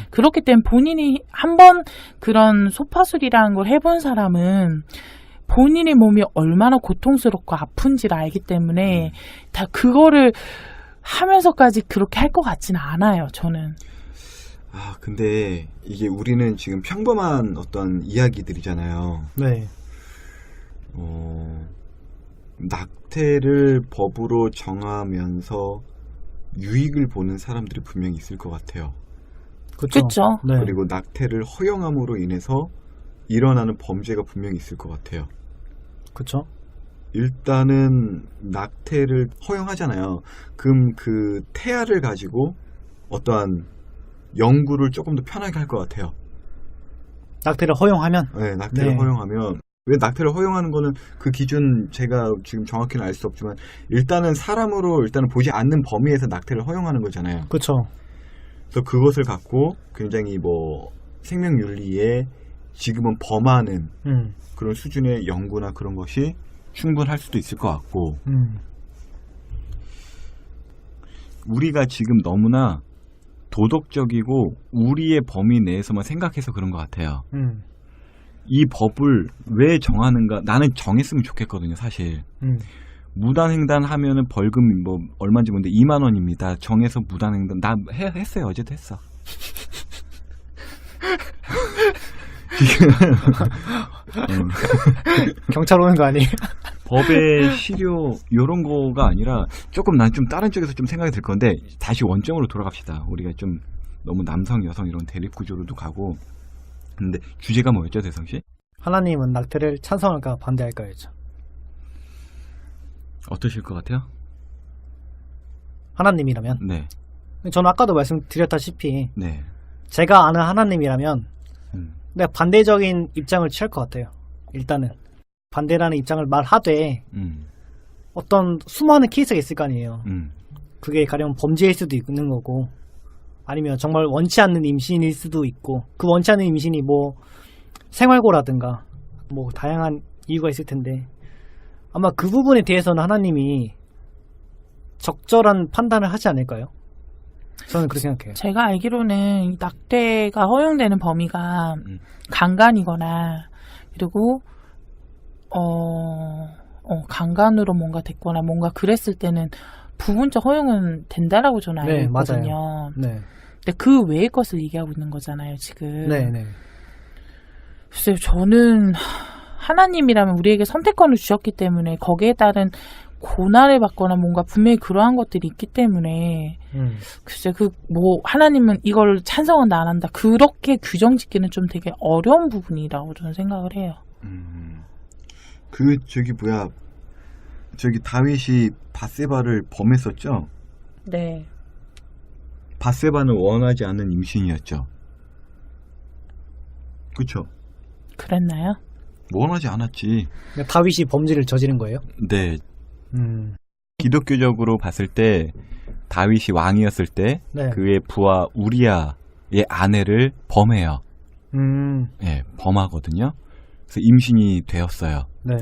그렇기 때문에 본인이 한번 그런 소파술이라는 걸 해본 사람은 본인의 몸이 얼마나 고통스럽고 아픈지를 알기 때문에 다 그거를 하면서까지 그렇게 할 것 같지는 않아요. 저는. 아, 근데 이게 우리는 지금 평범한 어떤 이야기들이잖아요. 네. 낙태를 법으로 정하면서 유익을 보는 사람들이 분명히 있을 것 같아요. 그렇죠. 네. 그리고 낙태를 허용함으로 인해서 일어나는 범죄가 분명히 있을 것 같아요. 그렇죠. 일단은 낙태를 허용하잖아요. 그럼 그 태아를 가지고 어떠한 연구를 조금 더 편하게 할 것 같아요. 낙태를 허용하면? 네, 낙태를 허용하면. 왜 낙태를 허용하는 거는 그 기준 제가 지금 정확히는 알 수 없지만 일단은 사람으로 일단은 보지 않는 범위에서 낙태를 허용하는 거잖아요. 그렇죠. 그래서 그것을 갖고 굉장히 뭐 생명윤리에 지금은 범하는 그런 수준의 연구나 그런 것이 충분할 수도 있을 것 같고 우리가 지금 너무나 도덕적이고 우리의 범위 내에서만 생각해서 그런 것 같아요. 이 법을 왜 정하는가? 나는 정했으면 좋겠거든요, 사실. 무단횡단 하면은 벌금 뭐 얼마인지 모르는데 2만 원입니다. 정해서 무단횡단 나 했어요. 어제도 했어. 경찰 오는 거 아니에요? 법의 실효 이런 거가 아니라 조금 난 좀 다른 쪽에서 좀 생각이 들 건데 다시 원점으로 돌아갑시다. 우리가 좀 너무 남성 여성 이런 대립 구조로도 가고. 근데 주제가 뭐였죠, 대성 씨? 하나님은 낙태를 찬성할까 반대할까였죠. 어떠실 것 같아요? 하나님이라면? 네. 저는 아까도 말씀드렸다시피 네. 제가 아는 하나님이라면 내가 반대적인 입장을 취할 것 같아요. 일단은 반대라는 입장을 말하되 어떤 수많은 케이스가 있을 거 아니에요. 그게 가령 범죄일 수도 있는 거고 아니면 정말 원치 않는 임신일 수도 있고 그 원치 않는 임신이 뭐 생활고라든가 뭐 다양한 이유가 있을 텐데 아마 그 부분에 대해서는 하나님이 적절한 판단을 하지 않을까요? 저는 그렇게 생각해요. 제가 알기로는 낙태가 허용되는 범위가 강간이거나 그리고 강간으로 뭔가 됐거나 뭔가 그랬을 때는 부분적 허용은 된다라고 저는 알고 있거든요. 맞아요. 네. 근데 그 외의 것을 얘기하고 있는 거잖아요, 지금. 네네. 글쎄요, 저는 하나님이라면 우리에게 선택권을 주셨기 때문에 거기에 따른 고난을 받거나 뭔가 분명히 그러한 것들이 있기 때문에 글쎄 뭐 하나님은 이걸 찬성한다 안 한다 그렇게 규정 짓기는 좀 되게 어려운 부분이라고 저는 생각을 해요. 저기 다윗이 밧세바를 범했었죠? 네. 밧세바는 원하지 않는 임신이었죠. 그쵸? 그랬나요? 원하지 않았지. 다윗이 범죄를 저지른 거예요? 네. 기독교적으로 봤을 때 다윗이 왕이었을 때 네. 그의 부하 우리아의 아내를 범해요. 네, 범하거든요. 그래서 임신이 되었어요. 네.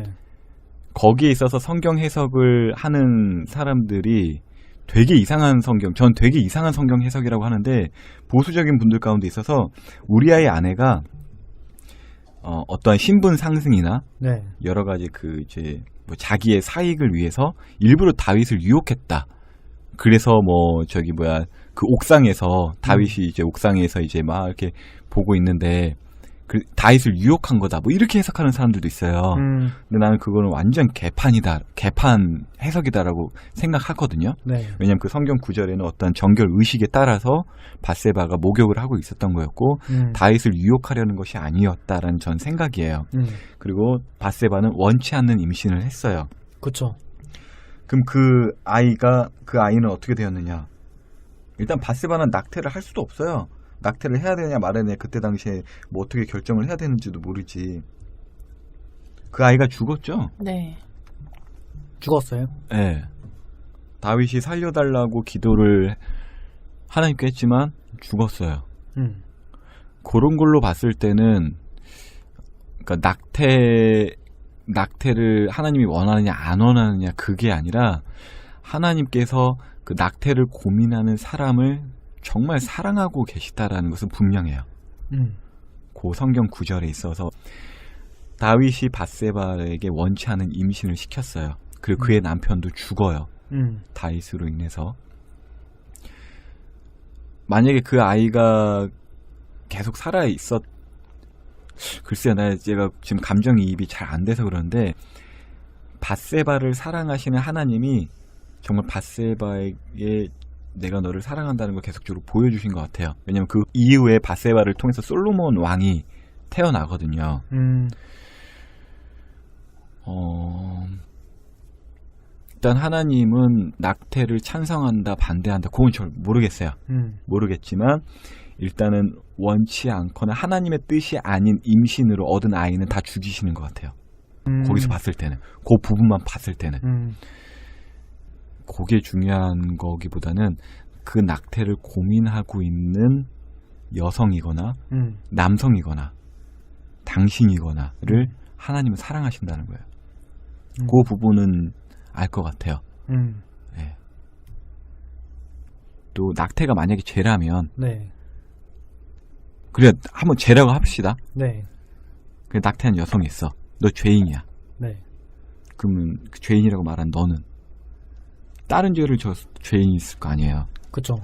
거기에 있어서 성경 해석을 하는 사람들이 되게 이상한 전 되게 이상한 성경 해석이라고 하는데 보수적인 분들 가운데 있어서 우리아의 아내가 어떠한 신분 상승이나 네. 여러 가지 뭐 자기의 사익을 위해서 일부러 다윗을 유혹했다. 그래서 그 옥상에서 다윗이 이제 옥상에서 이제 막 이렇게 보고 있는데 다윗을 유혹한 거다. 뭐 이렇게 해석하는 사람들도 있어요. 근데 나는 그거는 완전 개판 해석이다라고 생각하거든요. 네. 왜냐하면 그 성경 구절에는 어떤 정결 의식에 따라서 밧세바가 목욕을 하고 있었던 거였고 다윗을 유혹하려는 것이 아니었다라는 전 생각이에요. 그리고 밧세바는 원치 않는 임신을 했어요. 그렇죠. 그럼 그 아이는 어떻게 되었느냐? 일단 밧세바는 낙태를 할 수도 없어요. 낙태를 해야 되냐 말아야 되냐 그때 당시에 뭐 어떻게 결정을 해야 되는지도 모르지. 그 아이가 죽었죠? 네. 죽었어요? 네. 다윗이 살려달라고 기도를 하나님께 했지만 죽었어요. 그런 걸로 봤을 때는 그러니까 낙태를 하나님이 원하느냐 안 원하느냐 그게 아니라 하나님께서 그 낙태를 고민하는 사람을 정말 사랑하고 계시다라는 것은 분명해요. 그 성경 구절에 있어서 다윗이 밧세바에게 원치 않은 임신을 시켰어요. 그리고 그의 남편도 죽어요. 다윗으로 인해서. 만약에 그 아이가 계속 글쎄요, 제가 지금 감정이입이 잘 안 돼서 그런데 밧세바를 사랑하시는 하나님이 정말 밧세바에게 내가 너를 사랑한다는 걸 계속적으로 보여주신 것 같아요. 왜냐면 그 이후에 밧세바를 통해서 솔로몬 왕이 태어나거든요. 일단 하나님은 낙태를 찬성한다 반대한다 그건 잘 모르겠어요. 모르겠지만 일단은 원치 않거나 하나님의 뜻이 아닌 임신으로 얻은 아이는 다 죽이시는 것 같아요. 거기서 봤을 때는 그 부분만 봤을 때는 그게 중요한 거기보다는 그 낙태를 고민하고 있는 여성이거나 남성이거나 당신이거나를 하나님은 사랑하신다는 거예요. 그 부분은 알 것 같아요. 네. 또 낙태가 만약에 죄라면 네. 그래 한번 죄라고 합시다. 네. 그 낙태한 여성이 있어. 너 죄인이야. 네. 그러면 그 죄인이라고 말한 너는 다른 죄를 죄인이 있을 거 아니에요. 그렇죠.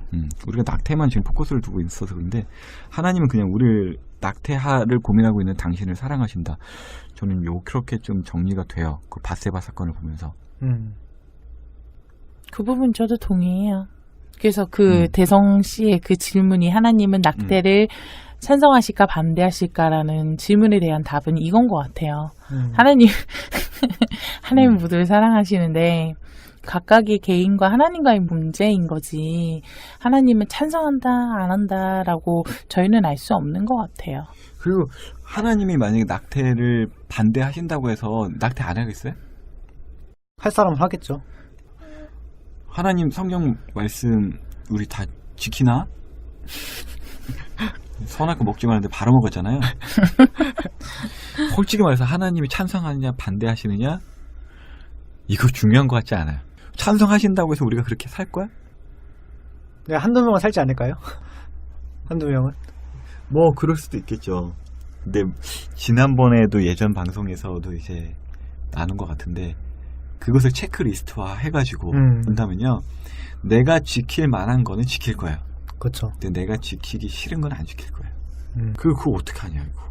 우리가 낙태만 지금 포커스를 두고 있어서 그런데 하나님은 그냥 우리를 낙태를 고민하고 있는 당신을 사랑하신다. 저는 그렇게 좀 정리가 돼요. 그 밧세바 사건을 보면서. 그 부분 저도 동의해요. 그래서 그 대성 씨의 그 질문이 하나님은 낙태를 찬성하실까 반대하실까라는 질문에 대한 답은 이건 것 같아요. 하나님 모두를 사랑하시는데 각각의 개인과 하나님과의 문제인 거지 하나님은 찬성한다 안 한다라고 저희는 알 수 없는 것 같아요. 그리고 하나님이 만약에 낙태를 반대하신다고 해서 낙태 안 하겠어요? 할 사람은 하겠죠. 하나님 성경 말씀 우리 다 지키나? 선악과 먹지 말는데 바로 먹었잖아요. 솔직히 말해서 하나님이 찬성하느냐 반대하시느냐 이거 중요한 것 같지 않아요. 찬성하신다고 해서 우리가 그렇게 살 거야? 네, 한두 명은 살지 않을까요? 한두 명은? 뭐 그럴 수도 있겠죠. 근데 지난번에도 예전 방송에서도 이제 나눈 것 같은데 그것을 체크리스트화 해가지고 본다면요 내가 지킬 만한 거는 지킬 거예요. 그렇죠. 근데 내가 지키기 싫은 건 안 지킬 거예요. 그거 어떡하냐 이거.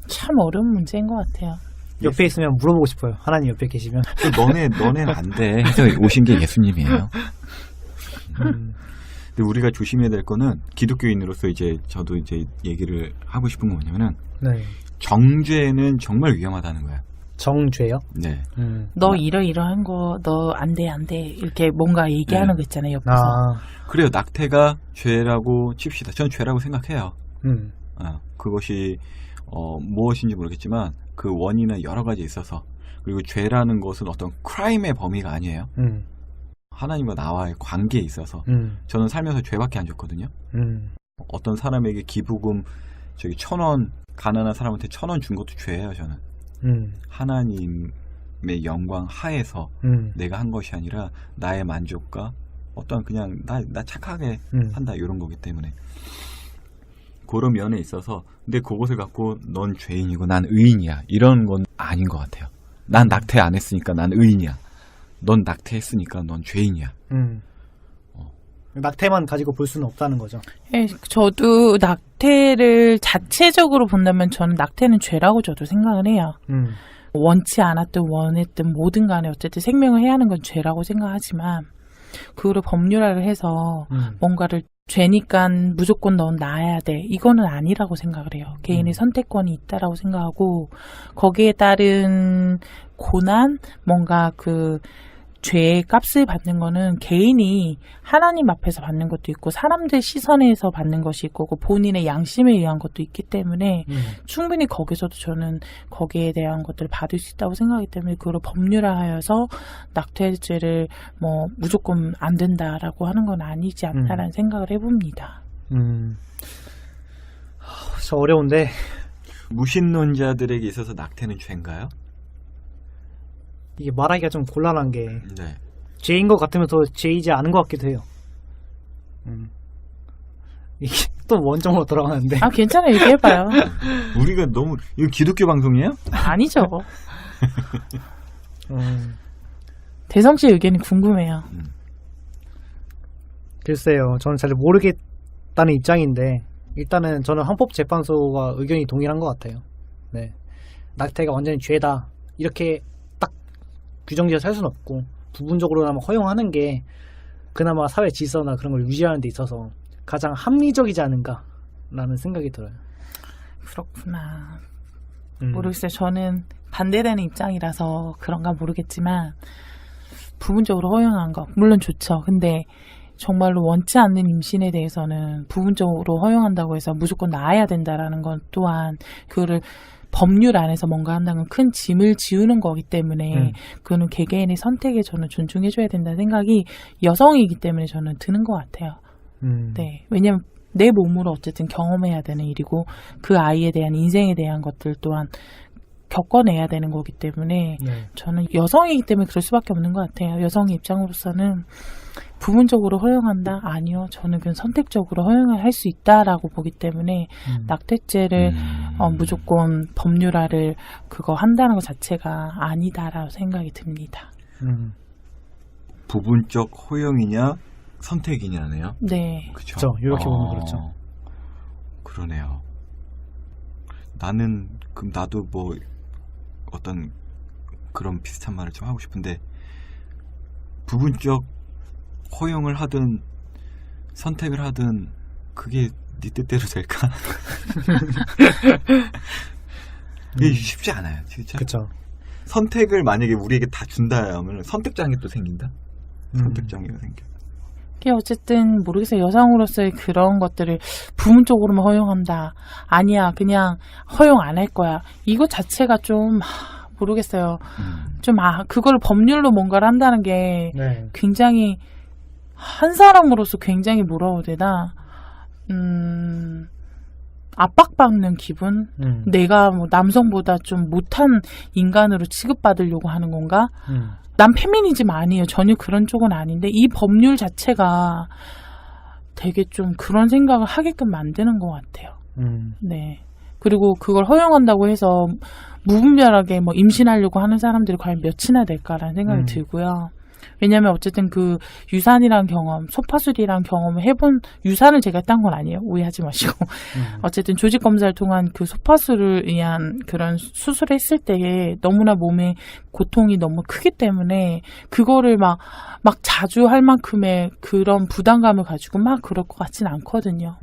참 어려운 문제인 것 같아요. 옆에 있으면 물어보고 싶어요. 하나님 옆에 계시면. 너네는 안 돼. 해서 오신 게 예수님이에요. 근데 우리가 조심해야 될 거는 기독교인으로서 이제 저도 이제 얘기를 하고 싶은 건 뭐냐면은 네. 정죄는 정말 위험하다는 거예요. 정죄요? 네. 너 이러이러한 거 너 안 돼 안 돼 이렇게 뭔가 얘기하는 네. 거 있잖아요 옆에서. 그래요. 낙태가 죄라고 칩시다. 저는 죄라고 생각해요. 그것이 무엇인지 모르겠지만 그 원인은 여러 가지 있어서, 그리고 죄라는 것은 어떤 크라임의 범위가 아니에요. 하나님과 나와의 관계에 있어서 저는 살면서 죄밖에 안 줬거든요. 어떤 사람에게 기부금 1,000원, 가난한 사람한테 1,000원 준 것도 죄예요. 저는 하나님의 영광 하에서 내가 한 것이 아니라 나의 만족과 어떤 그냥 나 착하게 한다 이런 거기 때문에 그런 면에 있어서, 근데 그것을 갖고 넌 죄인이고 난 의인이야 이런 건 아닌 것 같아요. 난 낙태 안 했으니까 난 의인이야. 넌 낙태했으니까 넌 죄인이야. 낙태만 가지고 볼 수는 없다는 거죠. 예, 저도 낙태를 자체적으로 본다면 저는 낙태는 죄라고 저도 생각을 해요. 원치 않았든 원했든 뭐든 간에 어쨌든 생명을 해야 하는 건 죄라고 생각하지만 그거를 법률화를 해서 뭔가를 죄니까 무조건 넌 낳아야 돼 이거는 아니라고 생각을 해요. 개인의 선택권이 있다라고 생각하고 거기에 따른 고난 뭔가 그 죄의 값을 받는 거는 개인이 하나님 앞에서 받는 것도 있고 사람들 시선에서 받는 것이 있고 그 본인의 양심에 의한 것도 있기 때문에 충분히 거기서도 저는 거기에 대한 것들을 받을 수 있다고 생각하기 때문에 그걸 법률화하여서 낙태죄를 뭐 무조건 안 된다라고 하는 건 아니지 않나라는 생각을 해봅니다. 저 어려운데. 무신론자들에게 있어서 낙태는 죄인가요? 이게 말하기가 좀 곤란한 게 네. 죄인 것 같으면서 죄이지 않은 것 같기도 해요. 이게 또 원점으로 돌아가는데. 아 괜찮아요. 얘기해봐요. 우리가 너무 이거 기독교 방송이에요? 아니죠. 대성 씨의 의견이 궁금해요. 글쎄요. 저는 잘 모르겠다는 입장인데 일단은 저는 헌법재판소와 의견이 동일한 것 같아요. 네. 낙태가 완전히 죄다 이렇게 규정지어서 할 수는 없고 부분적으로나마 허용하는 게 그나마 사회 질서나 그런 걸 유지하는 데 있어서 가장 합리적이지 않은가 라는 생각이 들어요. 그렇구나. 모르겠어요. 저는 반대되는 입장이라서 그런가 모르겠지만 부분적으로 허용한 거 물론 좋죠. 근데 정말로 원치 않는 임신에 대해서는 부분적으로 허용한다고 해서 무조건 낳아야 된다라는 건 또한 그거를 법률 안에서 뭔가 한다는 건 큰 짐을 지우는 거기 때문에 그거는 개개인의 선택에 저는 존중해줘야 된다는 생각이 여성이기 때문에 저는 드는 것 같아요. 네, 왜냐면 내 몸으로 어쨌든 경험해야 되는 일이고 그 아이에 대한 인생에 대한 것들 또한 겪어내야 되는 거기 때문에 저는 여성이기 때문에 그럴 수밖에 없는 것 같아요. 여성의 입장으로서는 부분적으로 허용한다? 아니요. 저는 그냥 선택적으로 허용을 할 수 있다라고 보기 때문에 낙태죄를 무조건 법률화를 그거 한다는 것 자체가 아니다라고 생각이 듭니다. 부분적 허용이냐 선택이냐네요. 네. 그렇죠. 이렇게 보면 그렇죠. 그러네요. 나는 그럼 나도 뭐 어떤 그런 비슷한 말을 좀 하고 싶은데 부분적 허용을 하든 선택을 하든 그게 네 뜻대로 될까? 이게 쉽지 않아요, 진짜. 그렇죠. 선택을 만약에 우리에게 다 준다 하면 선택장애 또 생긴다. 선택장애가 생겨. 그게 어쨌든 모르겠어요. 여성으로서의 그런 것들을 부분적으로만 허용한다. 아니야, 그냥 허용 안 할 거야. 이거 자체가 좀 모르겠어요. 좀 그걸 법률로 뭔가를 한다는 게 굉장히 한 사람으로서 굉장히 뭐라고 해야 되나 압박받는 기분? 내가 뭐 남성보다 좀 못한 인간으로 취급받으려고 하는 건가? 난 페미니즘 아니에요. 전혀 그런 쪽은 아닌데 이 법률 자체가 되게 좀 그런 생각을 하게끔 만드는 것 같아요. 네. 그리고 그걸 허용한다고 해서 무분별하게 뭐 임신하려고 하는 사람들이 과연 몇이나 될까라는 생각이 들고요. 왜냐면 어쨌든 그 유산이란 경험, 소파술이란 경험을 해본, 유산을 제가 했던 건 아니에요. 오해하지 마시고. 어쨌든 조직 검사를 통한 그 소파술을 위한 그런 수술을 했을 때에 너무나 몸에 고통이 너무 크기 때문에 그거를 막 자주 할 만큼의 그런 부담감을 가지고 막 그럴 것 같진 않거든요.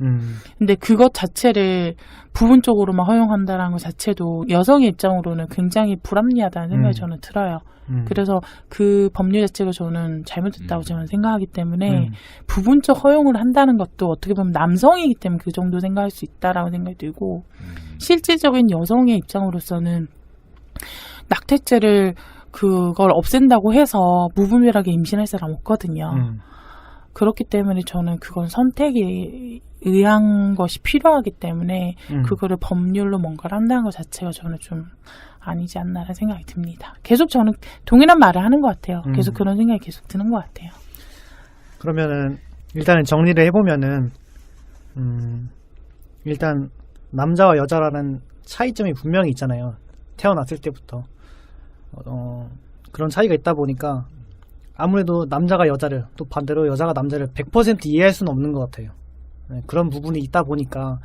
근데 그것 자체를 부분적으로만 허용한다는 것 자체도 여성의 입장으로는 굉장히 불합리하다는 생각이 저는 들어요. 그래서 그 법률 자체가 저는 잘못됐다고 저는 생각하기 때문에 부분적 허용을 한다는 것도 어떻게 보면 남성이기 때문에 그 정도 생각할 수 있다라고 생각이 들고 실질적인 여성의 입장으로서는 낙태죄를 그걸 없앤다고 해서 무분별하게 임신할 사람 없거든요. 그렇기 때문에 저는 그건 선택에 의한 것이 필요하기 때문에 그거를 법률로 뭔가를 한다는 것 자체가 저는 좀 아니지 않나라는 생각이 듭니다. 계속 저는 동일한 말을 하는 것 같아요. 계속 그런 생각이 계속 드는 것 같아요. 그러면은 일단은 정리를 해보면은 일단 남자와 여자라는 차이점이 분명히 있잖아요. 태어났을 때부터 그런 차이가 있다 보니까 아무래도 남자가 여자를 또 반대로 여자가 남자를 100% 이해할 수는 없는 것 같아요. 네, 그런 부분이 있다 보니까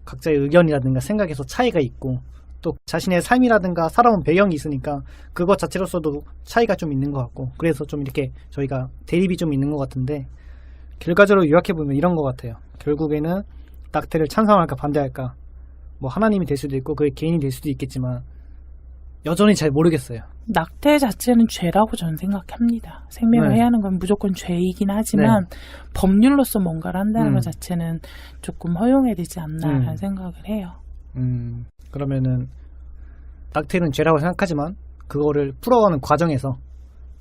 각자의 의견이라든가 생각에서 차이가 있고 또 자신의 삶이라든가 살아온 배경이 있으니까 그것 자체로서도 차이가 좀 있는 것 같고 그래서 좀 이렇게 저희가 대립이 좀 있는 것 같은데 결과적으로 요약해보면 이런 것 같아요. 결국에는 낙태를 찬성할까 반대할까 뭐 하나님이 될 수도 있고 그게 개인이 될 수도 있겠지만 여전히 잘 모르겠어요. 낙태 자체는 죄라고 저는 생각합니다. 생명을 해야 하는 건 무조건 죄이긴 하지만 법률로서 뭔가를 한다는 것 자체는 조금 허용해야 되지 않나라는 생각을 해요. 그러면은 낙태는 죄라고 생각하지만 그거를 풀어가는 과정에서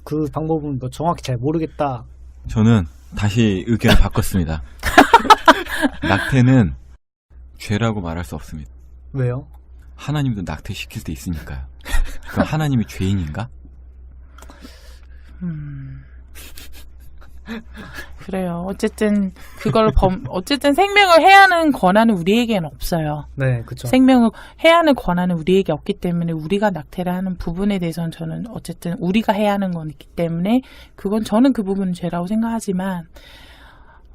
그 방법은 뭐 정확히 잘 모르겠다. 저는 다시 의견을 바꿨습니다. 낙태는 죄라고 말할 수 없습니다. 왜요? 하나님도 낙태시킬 때 있으니까요. 그럼 하나님이 죄인인가? 그래요. 어쨌든 그걸 어쨌든 생명을 해야 하는 권한은 우리에게는 없어요. 네, 그렇죠. 생명을 해야 하는 권한은 우리에게 없기 때문에 우리가 낙태를 하는 부분에 대해서는 저는 어쨌든 우리가 해야 하는 거기 때문에 그건 저는 그 부분은 죄라고 생각하지만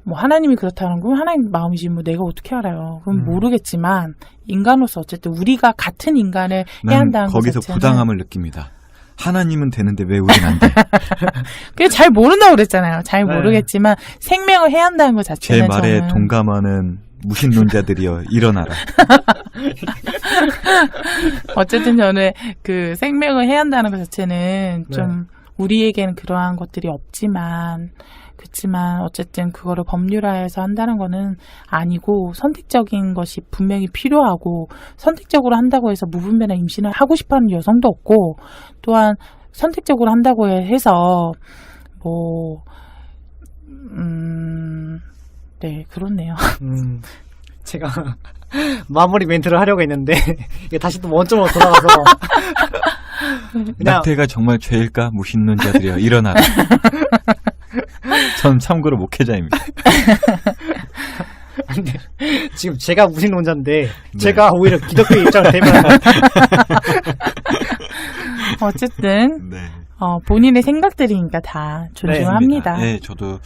뭐 하나님이 그렇다는 건 하나님 마음이지 뭐 내가 어떻게 알아요. 그건 모르겠지만 인간으로서 어쨌든 우리가 같은 인간을 해야 한다는 것 거기서 자체는 부당함을 느낍니다. 하나님은 되는데 왜 우린 안 돼? 그게 잘 모른다고 그랬잖아요. 잘 모르겠지만 생명을 해야 한다는 것 자체는 제 말에 저는 동감하는 무신론자들이여 일어나라. 어쨌든 저는 그 생명을 해야 한다는 것 자체는 좀 우리에게는 그러한 것들이 없지만 그렇지만 어쨌든 그거를 법률화해서 한다는 거는 아니고 선택적인 것이 분명히 필요하고 선택적으로 한다고 해서 무분별한 임신을 하고 싶어하는 여성도 없고 또한 선택적으로 한다고 해서 뭐 네 그렇네요. 제가 마무리 멘트를 하려고 했는데 이게 다시 또 원점으로 돌아가서 낙태가 정말 죄일까? 무신론자들이여 일어나라. 전 참고로 목회자입니다. 근데 지금 제가 무신론자인데 제가 오히려 기독교 입장을 대변하는 어쨌든 본인의 생각들이니까 다 존중합니다. 네, 저도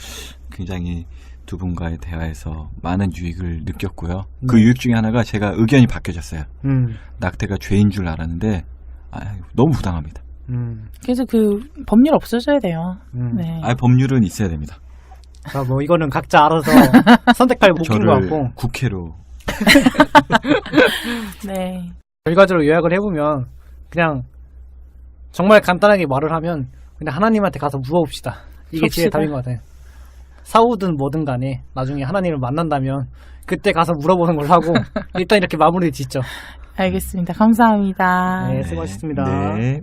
굉장히 두 분과의 대화에서 많은 유익을 느꼈고요. 그 유익 중에 하나가 제가 의견이 바뀌어졌어요. 낙태가 죄인 줄 알았는데 너무 부당합니다. 그래서 그 법률 없어져야 돼요. 네. 법률은 있어야 됩니다. 뭐 이거는 각자 알아서 선택할 몫인 것 같고 국회로 네. 결과적으로 요약을 해보면 그냥 정말 간단하게 말을 하면 그냥 하나님한테 가서 물어봅시다. 이게 제일 답인 것 같아요. 사우든 뭐든 간에 나중에 하나님을 만난다면 그때 가서 물어보는 걸로 하고 일단 이렇게 마무리 짓죠. 알겠습니다. 감사합니다. 네, 수고하셨습니다. 네.